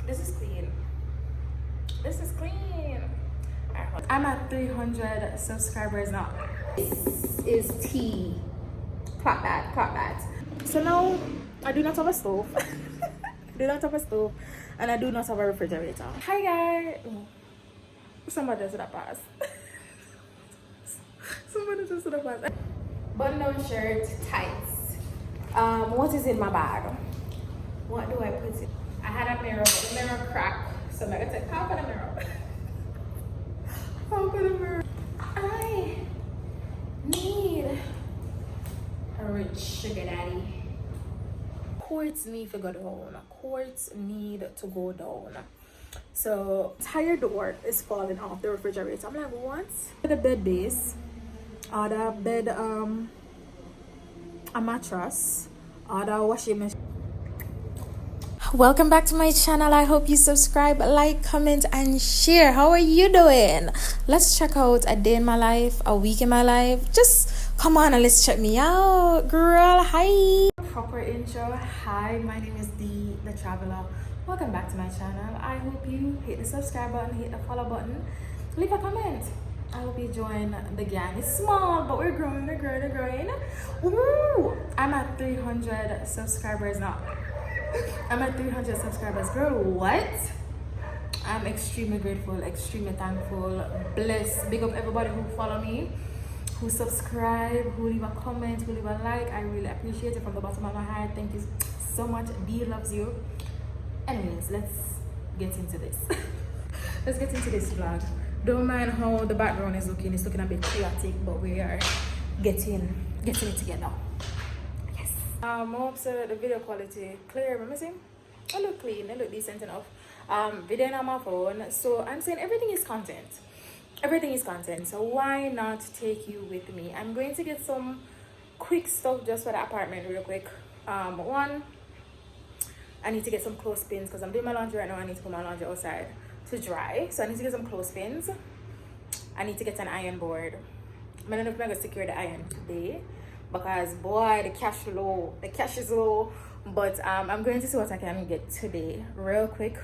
This is clean. This is clean. I'm at 300 subscribers now. This is tea. Clap that, clap that. So now I do not have a stove. I do not have a stove, and I do not have a refrigerator. Hi guys. Somebody just that pass. Somebody just that pass. Button down shirt, tights. What is in my bag? What do I put in? I had a mirror, but the mirror cracked, so I'm gonna take half of the mirror. Half of the mirror. I need a rich sugar daddy. Courts need to go down. Courts need to go down. So entire door is falling off the refrigerator. I'm like, what? The bed base, the bed a mattress, the washing machine. Welcome back to my channel. I hope you subscribe, like, comment, and share. How are you doing? Let's check out a day in my life, a week in my life. Just come on and let's check me out, girl. Hi. Proper intro. Hi, my name is Dee the Traveler. Welcome back to my channel. I hope you hit the subscribe button, hit the follow button, leave a comment. I hope you join the gang. It's small, but we're growing, we're growing, we're growing. Woo! I'm at 300 subscribers now. I'm at 300 subscribers. Girl, what? I'm extremely grateful, extremely thankful, blessed. Big up everybody who follow me, who subscribe, who leave a comment, who leave a like. I really appreciate it from the bottom of my heart. Thank you so much. B loves you. Anyways, let's get into this. Let's get into this vlog. Don't mind how the background is looking. It's looking a bit chaotic, but we are getting it together. Yes. I hope so the video quality clear. Remember see? I look clean. I look decent enough. Video on my phone. So I'm saying everything is content. Everything is content. So why not take you with me? I'm going to get some quick stuff just for the apartment real quick. One, I need to get some clothespins because I'm doing my laundry right now. I need to put my laundry outside to dry. So I need to get some clothespins. I need to get an iron board. I don't know if I'm going to secure the iron today because boy, the cash low. The cash is low. But I'm going to see what I can get today real quick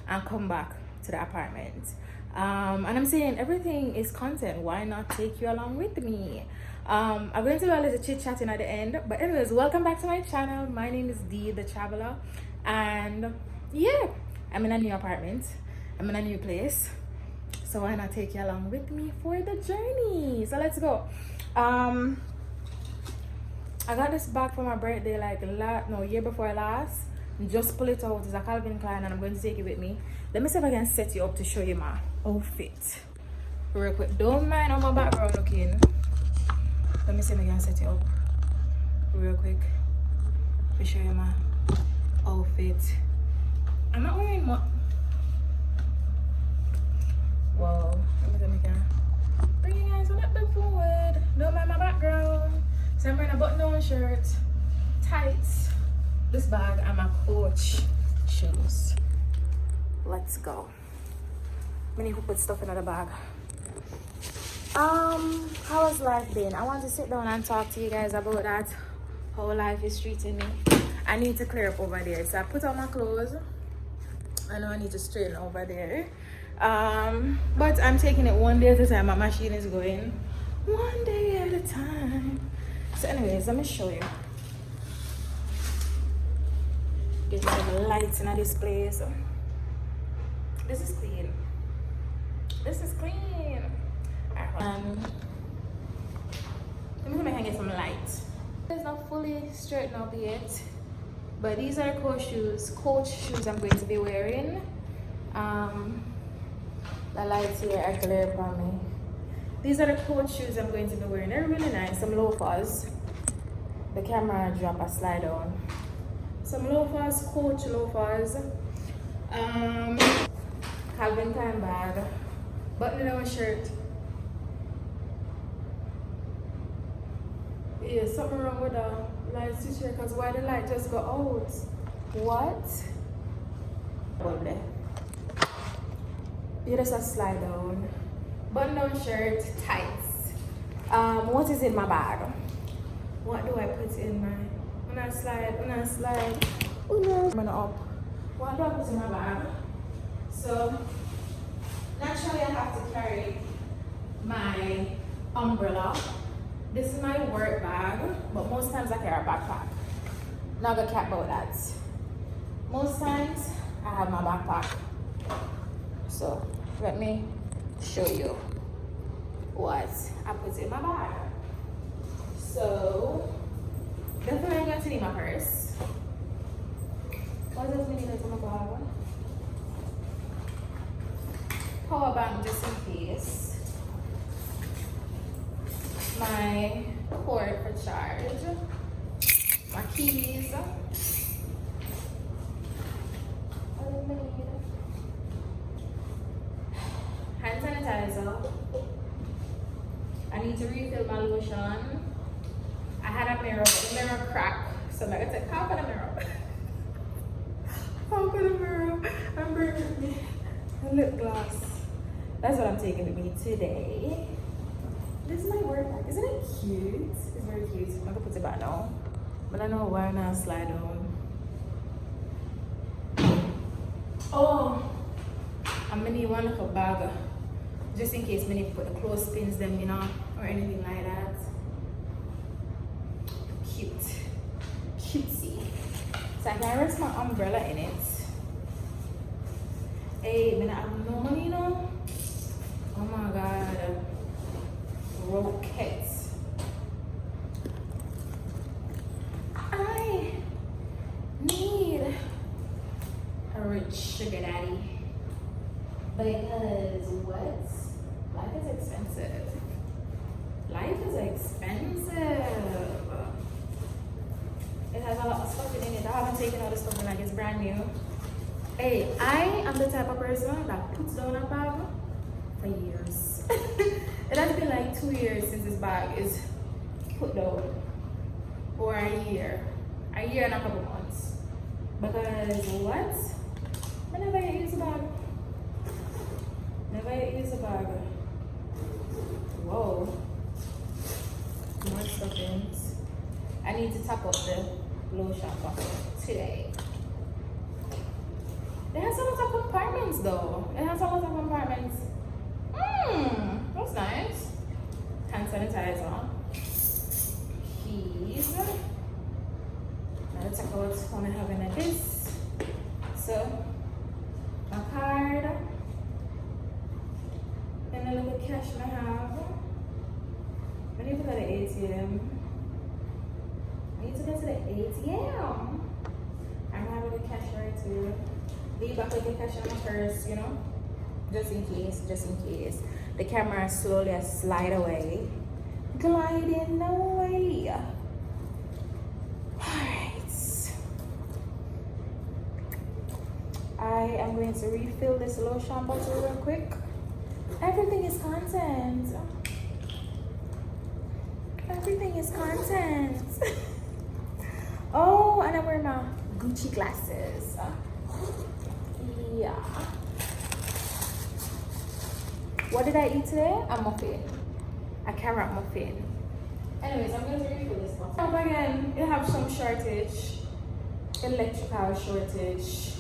and come back to the apartment. And I'm saying everything is content. Why not take you along with me? I'm going to do a little chit chatting at the end. But anyways, welcome back to my channel. My name is Dee the Traveler. And yeah, I'm in a new apartment. I'm in a new place. So why not take you along with me for the journey? So let's go. I got this bag for my birthday like year before last. Just pull it out. It's a Calvin Klein and I'm going to take it with me. Let me see if I can set you up to show you my outfit real quick. Don't mind how my background looking. Let me see if I can set you up real quick to show you my outfit. I'm not wearing much. Whoa, let me see if I can bring you guys a little bit forward. Don't mind my background. So I'm wearing a button-down shirt, tights, this bag, and my Coach shoes. Let's go. I need to put stuff in the bag. How has life been? I want to sit down and talk to you guys about that. How life is treating me. I need to clear up over there. So I put on my clothes. I know I need to straighten over there. But I'm taking it one day at a time. My machine is going one day at a time. So anyways, let me show you. Get some lights in this place. This is clean. This is clean. Let me see if I can get some light. It's not fully straightened up yet, but these are Coach shoes I'm going to be wearing. The lights here are clear for me. These are the Coach shoes I'm going to be wearing. They're really nice. Some loafers. The camera drop a slide on. Some loafers, Coach loafers. Calvin Klein bag. Button-down shirt. Yeah, something wrong with the light switch here because why the light just go out? What? Lovely. You just a slide down. Button-down shirt, tights. What is in my bag? What do I put in my? When I slide. I'm gonna up. What do I put in my bag? So naturally I have to carry my umbrella. This is my work bag, but most times I carry a backpack. Not gonna cap about that. Most times I have my backpack. So let me show you what I put in my bag. So definitely I'm going to need my purse. What else we need in my bag? Power bank just in case. My cord for charge. My keys. Hand sanitizer. I need to refill my lotion. I had a mirror, but the mirror cracked. So I'm gonna take half of the mirror. Half of the mirror. I'm bringing a lip gloss. That's what I'm taking with me today. This is my work bag. Isn't it cute? It's very cute. I'm gonna put it back now. But I know why not slide on. Oh, I'm gonna need one little bag just in case I need to put the clothespins them, you know, or anything like that. Cute. Cutesy. So I can rest my umbrella in it. Hey, man, I have no money, you know. Oh my god. Roquette. I need a rich sugar daddy. Because what? Life is expensive. Life is expensive. It has a lot of stuff in it. I haven't taken all the stuff in like it's brand new. Hey, I am the type of person that puts down a bag for years. It has been like 2 years since this bag is put down. Or a year. A year and a couple months. Because what? I never yet use a bag. Never yet use a bag. Whoa. More stuffings. I need to top up the lotion bottle today. It has a lot of compartments though. It has a lot of compartments. That's nice. Hand sanitizer. Keys. Now let's check out what I have in this. So, my card. And a little cash I have. I need to go to the ATM. I need to go to the ATM. I'm having the cash right here. Leave back with the cash on my purse, you know? Just in case, just in case. The camera slowly slide away. Gliding away. Alright. I am going to refill this lotion bottle real quick. Everything is content. Everything is content. Oh, and I'm wearing my Gucci glasses. Yeah. What did I eat today? A muffin. A carrot muffin. Anyways, I'm going to refill this one. Oh, again, you have some shortage. Electrical shortage.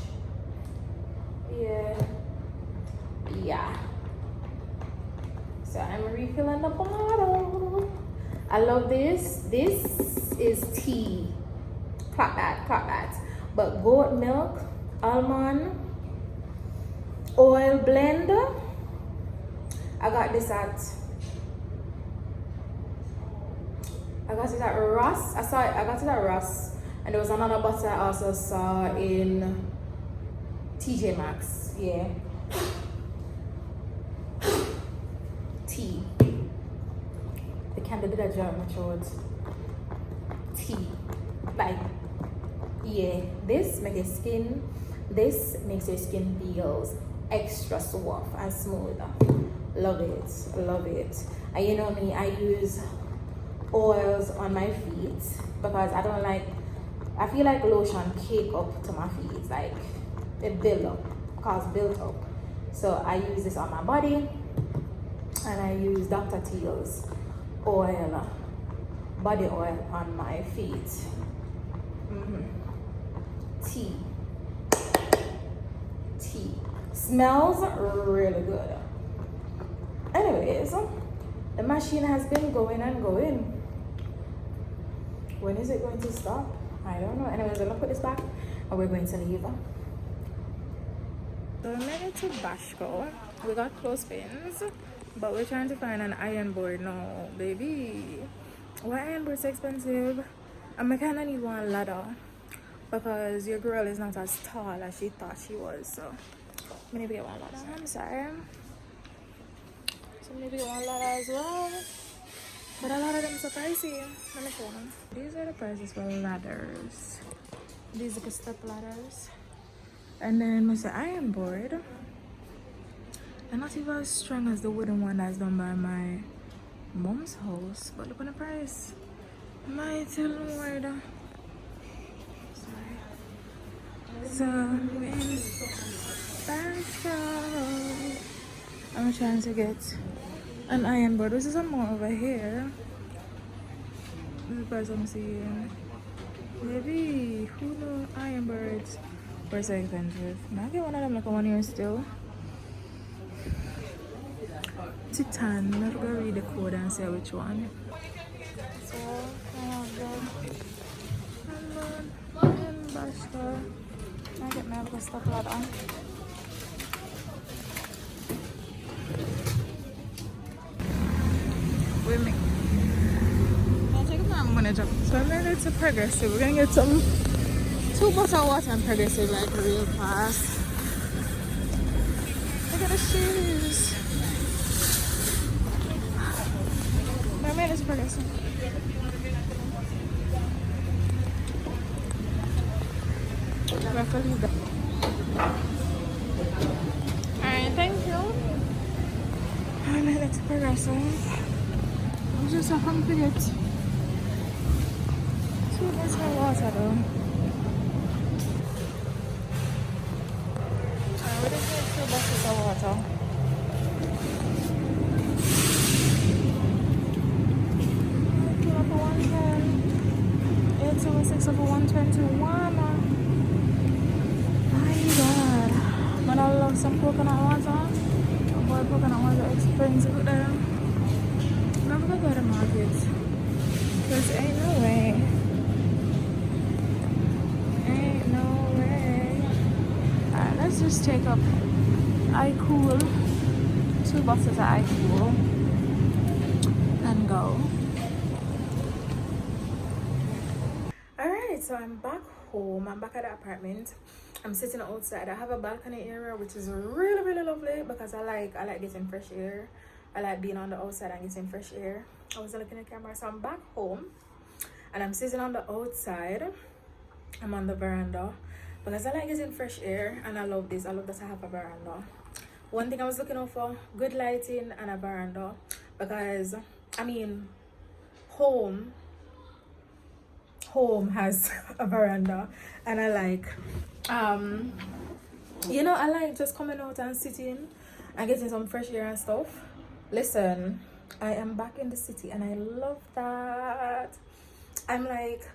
Yeah. So I'm refilling the bottle. I love this. This is tea. Clock that. But goat milk, almond, oil blend. I got this at Ross. I got it at Ross. And there was another bottle I also saw in TJ Maxx. Yeah. Tea. The candle did a jar in my throat. Tea. Like, yeah. This makes your skin feels extra soft and smooth. Love it. And you know me, I use oils on my feet because I feel like lotion cake up to my feet, like it built up. So I use this on my body, and I use Dr. Teal's oil, body oil on my feet. Tea. Smells really good. Anyways, the machine has been going and going. When is it going to stop? I don't know. Anyways, I'm gonna put this back and we're going to leave. So we made it to Bashko. We got clothespins, but we're trying to find an iron board now, baby. Why iron board's expensive? And I kinda need one ladder because your girl is not as tall as she thought she was, so I need to get one ladder. I'm sorry. So I need to get one ladder as well. But a lot of them are so pricey. Let me show them. These are the prices for ladders. These are the step ladders. And then there's the iron board. They're not even as strong as the wooden one that's done by my mom's house. But look at the price. Mighty Lord. Sorry. So we're in Bashko. I'm trying to get an iron board. This is some more over here. This is the price I'm seeing. Maybe who know iron boards? Were so expensive. Now I get one of them like a 1 year still. Titan. I'm gonna read the code and say which one. So I have the in Bashko. I get my other stuff ladder. With me. I'll take my money job. So I'm gonna get to Progressive. We're gonna get some 2 bottles of water and Progressive like real fast. Look at the shoes. My man is Progressive. Alright, thank you. I made it to Progressive. I'm just so hungry to get 2 bottles of water though. We just need 2 bottles of water. Fill up a 110. 876 over 121. My God. But I love some coconut water. Oh boy, coconut water expensive there. I'm gonna go to the market. Because ain't no way. Ain't no way. Alright, let's just take up iCool. 2 boxes of iCool. And go. Alright, so I'm back home. I'm back at the apartment. I'm sitting outside. I have a balcony area which is really, really lovely because I like getting fresh air. I like being on the outside and getting fresh air. I was looking at the camera, so I'm back home and I'm sitting on the outside. I'm on the veranda because I like getting fresh air and I love this. I love that I have a veranda. One thing I was looking out for, good lighting and a veranda because I mean home has a veranda and I like you know, I like just coming out and sitting and getting some fresh air and stuff. Listen, I am back in the city and I love that. I'm like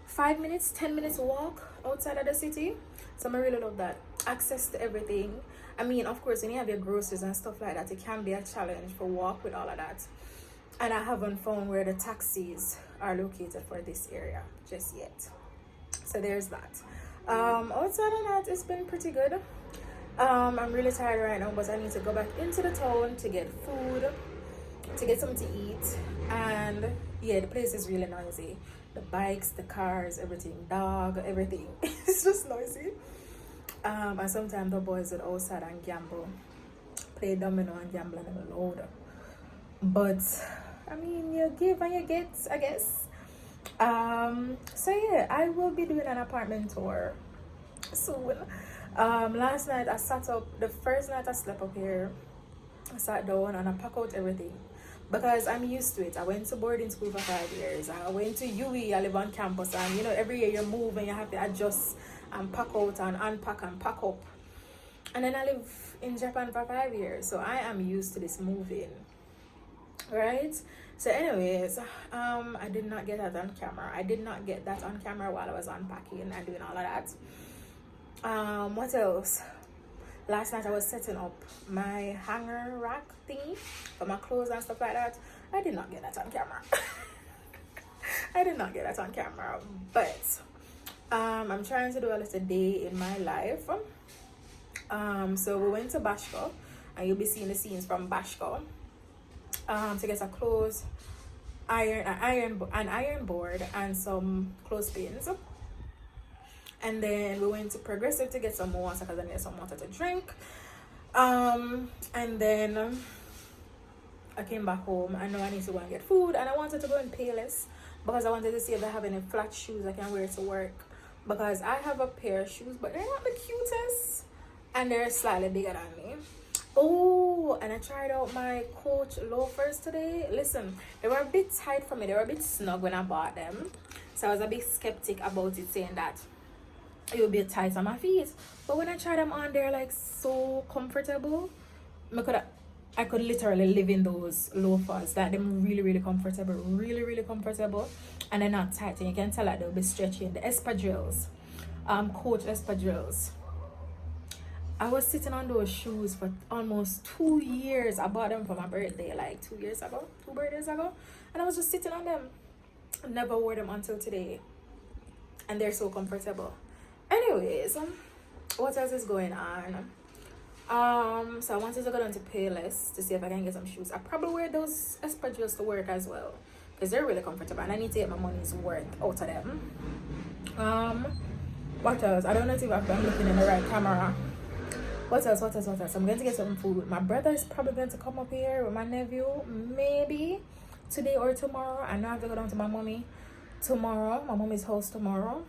5 minutes, 10 minutes walk outside of the city. So I really love that. Access to everything. I mean, of course, when you have your groceries and stuff like that, it can be a challenge for walk with all of that. And I haven't found where the taxis are located for this area just yet. So there's that. Outside of that, it's been pretty good. I'm really tired right now, but I need to go back into the town to get food, to get something to eat. And yeah, the place is really noisy. The bikes, the cars, everything, dog, everything. It's just noisy. And sometimes the boys would outside and gamble, play domino and gamble and they're loud. But I mean, you give and you get, I guess. So yeah, I will be doing an apartment tour soon. Last night I sat up, the first night I slept up here, I sat down and I packed out everything because I'm used to it. I went to boarding school for 5 years. I went to UE, I live on campus, and you know, every year you move and you have to adjust and pack out and unpack and pack up. And then I live in Japan for 5 years, so I am used to this moving, right? So anyways, I did not get that on camera. I did not get that on camera while I was unpacking and doing all of that. What else? last night I was setting up my hanger rack thingy for my clothes and stuff like that. I did not get that on camera. I did not get that on camera, but I'm trying to do a little day in my life. So we went to Bashko, and you'll be seeing the scenes from Bashko, to get our clothes, an iron board, and some clothespins. And then we went to Progressive to get some water because I needed some water to drink. And then I came back home. I know I need to go and get food, and I wanted to go in Payless because I wanted to see if they have any flat shoes I can wear to work, because I have a pair of shoes, but they're not the cutest, and they're slightly bigger than me. Oh, and I tried out my Coach loafers today. Listen, they were a bit tight for me. They were a bit snug when I bought them, so I was a bit skeptic about it, saying that it would be tight on my feet. But when I tried them on, they're like so comfortable. I could literally live in those loafers. Like, them really comfortable, really comfortable, and they're not tight, and you can tell that they'll be stretching. The espadrilles, Coach espadrilles. I was sitting on those shoes for almost 2 years. I bought them for my birthday like 2 birthdays ago, and I was just sitting on them. Never wore them until today, and they're so comfortable. Anyways, what else is going on? So I wanted to go down to Payless to see if I can get some shoes. I probably wear those espadrilles to work as well, because they're really comfortable, and I need to get my money's worth out of them. What else? I don't know if I'm looking in the right camera. What else? I'm going to get some food. My brother is probably going to come up here with my nephew, maybe today or tomorrow. I know I have to go down to my mommy tomorrow, my mommy's house tomorrow.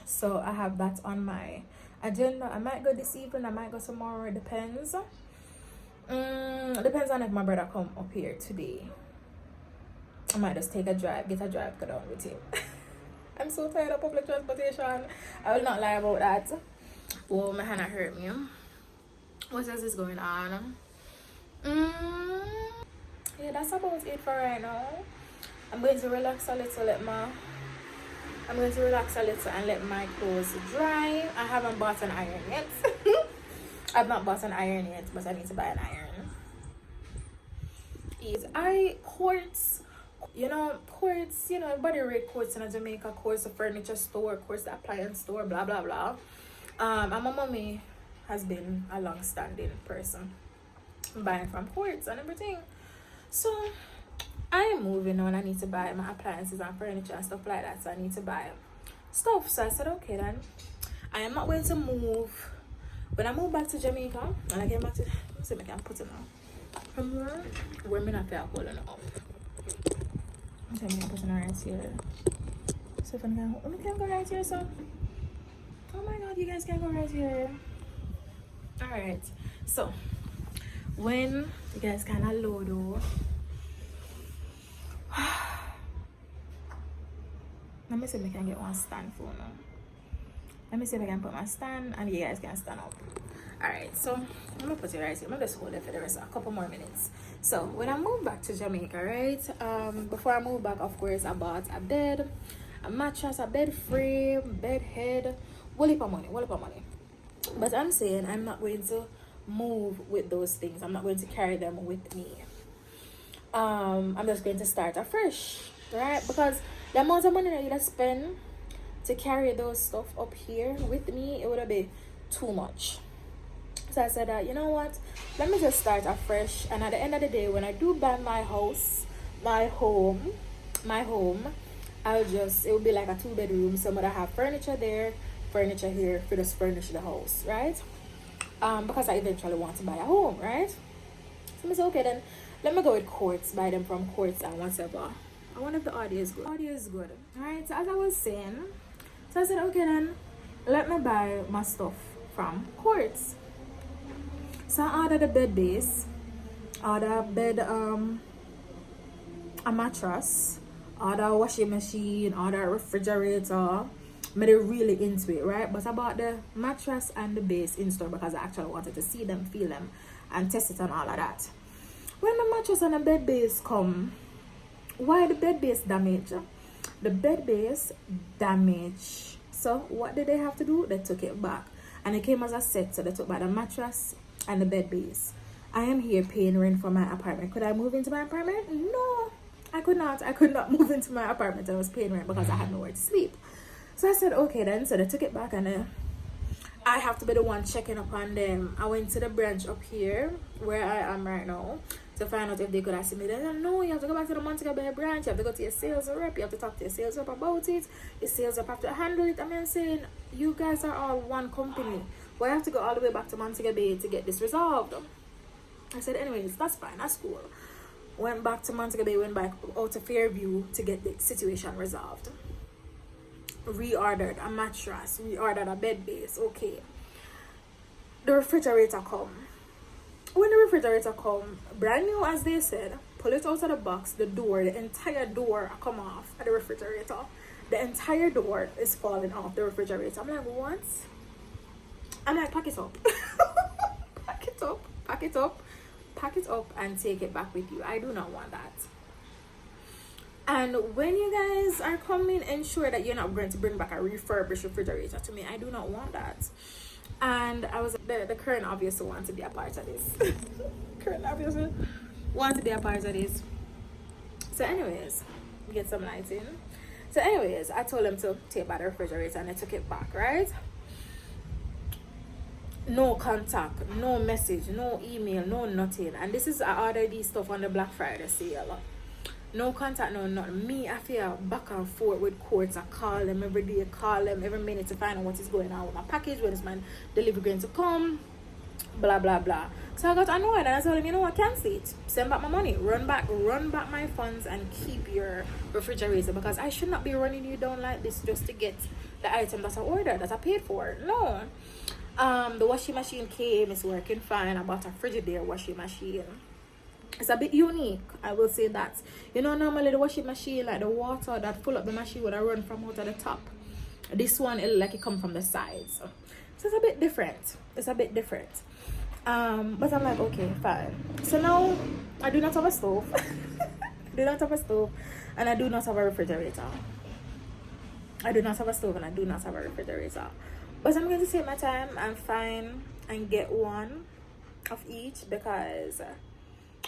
So I have that on my agenda. I might go this evening, I might go tomorrow. It depends. Depends on if my brother come up here today. I might just take a drive, go down with him. I'm so tired of public transportation. I will not lie about that. Oh, my hand hurt me. What else is going on? Yeah, that's about it for right now. I'm going to relax a little and let my clothes dry. I haven't bought an iron yet. I've not bought an iron yet, but I need to buy an iron. Courts, everybody rate Courts in Jamaica. Courts, the furniture store, Courts, the appliance store, blah blah blah. And my mommy has been a long-standing person buying from Courts and everything. So I am moving on. I need to buy my appliances and furniture and stuff like that. So I need to buy stuff. So I said, okay then. I am not going to move. When I move back to Jamaica, and I get back to, let's see if I can put it on. From where I'm not holding it up. I'm going to put it right here. So if I can go right here, so. Oh my god, you guys can go right here. Alright. So when you guys kind of low though. Let me see if I can get one stand for now. Let me see if I can put my stand and you guys can stand up. Alright, so I'm gonna put it right here. I'm gonna just hold it for the rest of a couple more minutes. So when I moved back to Jamaica, right? Before I moved back, of course, I bought a bed, a mattress, a bed frame, bed head, whole heap of money. But I'm saying I'm not going to move with those things. I'm not going to carry them with me. I'm just going to start afresh, right? Because the amount of money that you'd spend to carry those stuff up here with me, it would be too much. So I said that, you know what, let me just start afresh, and at the end of the day, when I do buy my house, my home, it will be like a 2-bedroom. So I'm gonna have furniture there, furniture here, for just furnish the house, right? Because I eventually want to buy a home, right? So I said, okay then, let me go with Courts, buy them from Courts and whatever. I wonder if the audio is good. Audio is good. Alright, so as I was saying, so I said, okay then, let me buy my stuff from Courts. So I ordered a bed base, ordered a bed, a mattress, ordered a washing machine, ordered a refrigerator. Made it really into it, right? But I bought the mattress and the base in store because I actually wanted to see them, feel them, and test it and all of that. When the mattress and the bed base come, why the bed base damage? The bed base damage. So what did they have to do? They took it back. and it came as a set, so they took back the mattress and the bed base. I am here paying rent for my apartment. Could I move into my apartment? No, I could not. I could not move into my apartment. I was paying rent because I had nowhere to sleep. So I said, okay then. So they took it back, and I have to be the one checking up on them. I went to the branch up here where I am right now to find out if they could assist me. They said, no, you have to go back to the Montego Bay branch. You have to go to your sales rep. You have to talk to your sales rep about it. Your sales rep have to handle it. I mean, I'm saying, you guys are all one company. Why I have to go all the way back to Montego Bay to get this resolved? I said, anyways, that's fine. That's cool. Went back to Montego Bay, went back out to Fairview to get the situation resolved. Reordered a mattress, reordered a bed base. Okay. The refrigerator come. When the refrigerator come, brand new as they said, pull it out of the box, the door, the entire door come off of the refrigerator. The entire door is falling off the refrigerator. I'm like, what? I'm like, pack it up. Pack it up, pack it up, pack it up and take it back with you. I do not want that. And when you guys are coming, ensure that you're not going to bring back a refurbished refrigerator to me. I do not want that. And I was the current obviously want to be a part of this. Current obviously want to be a part of this. So anyways, get some lighting. So anyways, I told them to take back the refrigerator and I took it back, right? No contact, no message, no email, no nothing. And this is, I ordered these stuff on the Black Friday sale. No contact, no nothing. Me, I feel back and forth with Courts. I call them every day, call them every minute to find out what is going on with my package, when is my delivery going to come, blah blah blah. So I got annoyed and I told them, you know what, cancel it, send back my money, run back my funds and keep your refrigerator, because I should not be running you down like this just to get the item that I ordered, that I paid for. No. The washing machine came, it's working fine. I bought a Frigidaire washing machine. It's a bit unique, I will say that. You know, normally the washing machine, like the water that full up the machine would run from out of the top. This one, it like it come from the sides. So it's a bit different. It's a bit different. But I'm like, okay, fine. So now, I do not have a stove. I do not have a stove. And I do not have a refrigerator. I do not have a stove and I do not have a refrigerator. But I'm going to take my time and find and get one of each, because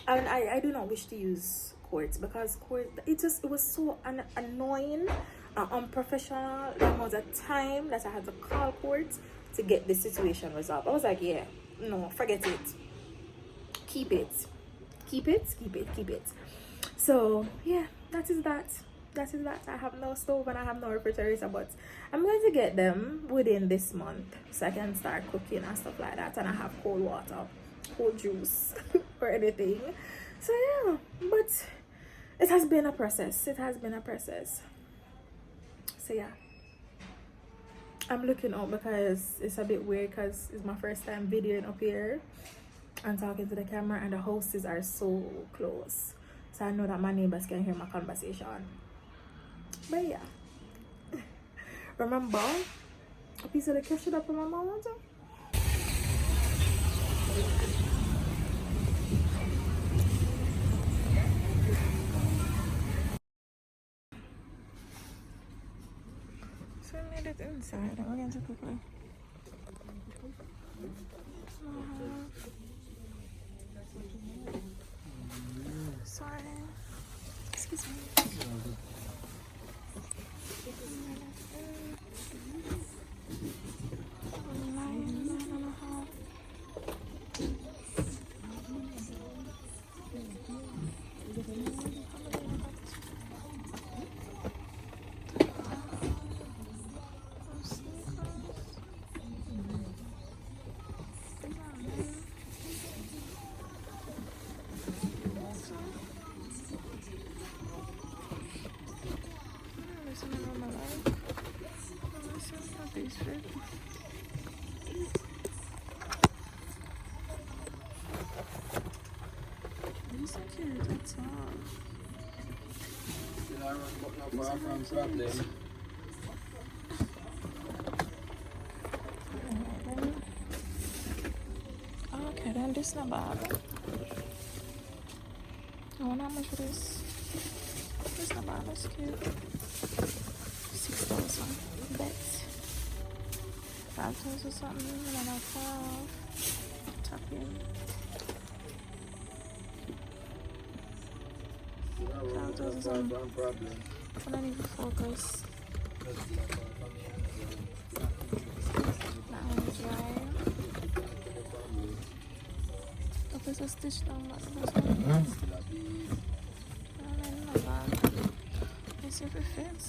I do not wish to use Courts, because Courts, it was so annoying and unprofessional. There was a time that I had to call Courts to get the situation resolved. I was like, yeah, no, forget it. Keep it. Keep it, keep it, keep it. So yeah, that is that. That is that. I have no stove and I have no refrigerator, but I'm going to get them within this month so I can start cooking and stuff like that, and I have cold water, cold juice or anything. So yeah, but it has been a process. It has been a process. So yeah, I'm looking up because it's a bit weird, because it's my first time videoing up here and talking to the camera, and the houses are so close, so I know that my neighbors can hear my conversation. But yeah, remember a piece of the cash up in my mouth. So I made it inside. I'm going to quickly. Sorry. Excuse me. Okay, then this is not bad. I wonder how much it is. It's not bad, that's cute. 6,000. Bet. Sometimes or something, and then I'll fall off. Tuck in. Sometimes or something. But I need to focus. That one's dry. If it's a stitch down, that's the best one. And then my bag. Let's see if it fits.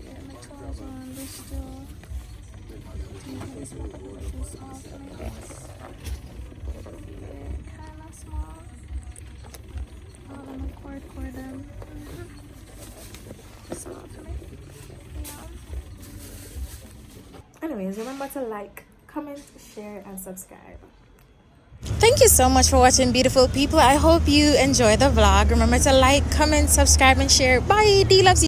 Yeah, my toes on this still. This might be too small for me. Yeah, kind of small. Oh, let me cord them. Small for me. Yeah. Anyways, remember to like, comment, share, and subscribe. Thank you so much for watching, beautiful people. I hope you enjoy the vlog. Remember to like, comment, subscribe, and share. Bye. D loves you.